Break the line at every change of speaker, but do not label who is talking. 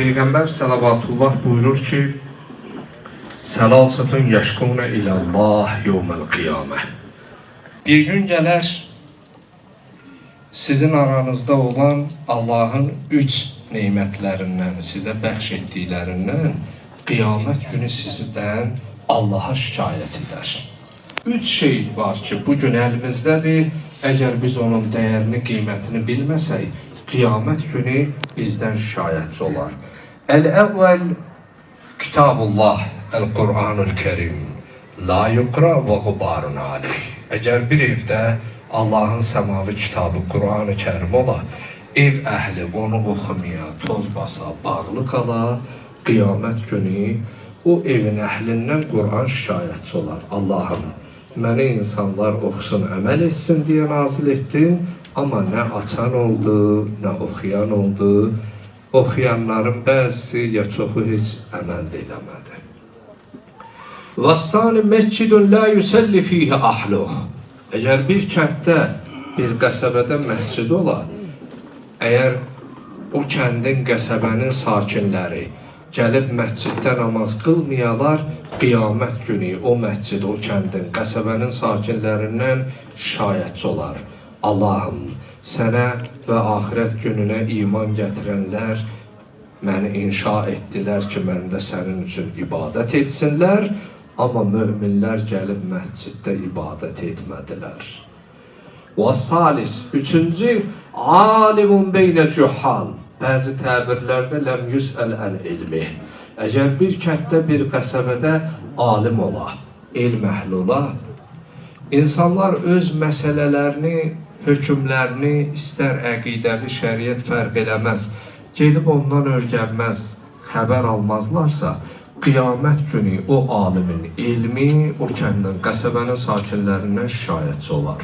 Peyğəmbər salavatullah buyurur ki, Səlasətun yəşkunə iləllah yevməl qiyamə. Bir gün gələr, sizin aranızda olan Allahın 3 neymətlərindən, sizə bəxş etdiklərindən qiyamət günü sizdən Allaha şikayət edər. 3 şey var ki, bugün əlimizdədir. Əgər biz onun dəyərini, qiymətini bilməsək, qiyamət günü bizdən şikayətçi olar. Əl-əvvəl Kitabullah, Əl-Qur'anul Kerim, la yuqra və qubarun aleyh. Əgər bir evdə Allahın səmavi kitabı Qur'an-ı Kerim ola, ev əhli onu oxumaya, toz basa, bağlı qala, qiyamət günü o evin əhlindən Qur'an şikayətçi olar. Allahım, məni insanlar oxusun, əməl etsin deyə nazil etdin, amma nə açan oldu, nə oxuyan oldu. Oxuyanların bəzisi ya çoxu heç əməl də eləmədi. Vəssani məscidun la yusalli fihi ahluh. Əgər bir kənddə, bir qəsəbədə məscid ola, əgər o kəndin, qəsəbənin sakinləri gəlib məsciddə namaz qılmayalar, qiyamət günü o məscid, o kəndin, qəsəbənin sakinlərindən şikayətçi olar. Allahım, sənə və axirət gününə iman gətirənlər məni inşa etdilər ki, məndə sənin üçün ibadət etsinlər, amma möminlər gəlib məsciddə ibadət etmədilər. Və salis, 3-cü, alimun beynə cühal. Bəzi təbirlərdə ləm yüsəl əl-ilmi. Əgər bir kənddə, bir qəsəbədə alim ola, elm əhli ola, insanlar öz məsələlərini, hökmlərini, istər əqidəvi, şəriət fərq eləməz, gedib ondan öyrənməz, xəbər almazlarsa, qiyamət günü o alimin elmi o kəndin, qəsəbənin sakinlərindən şikayətçi olar.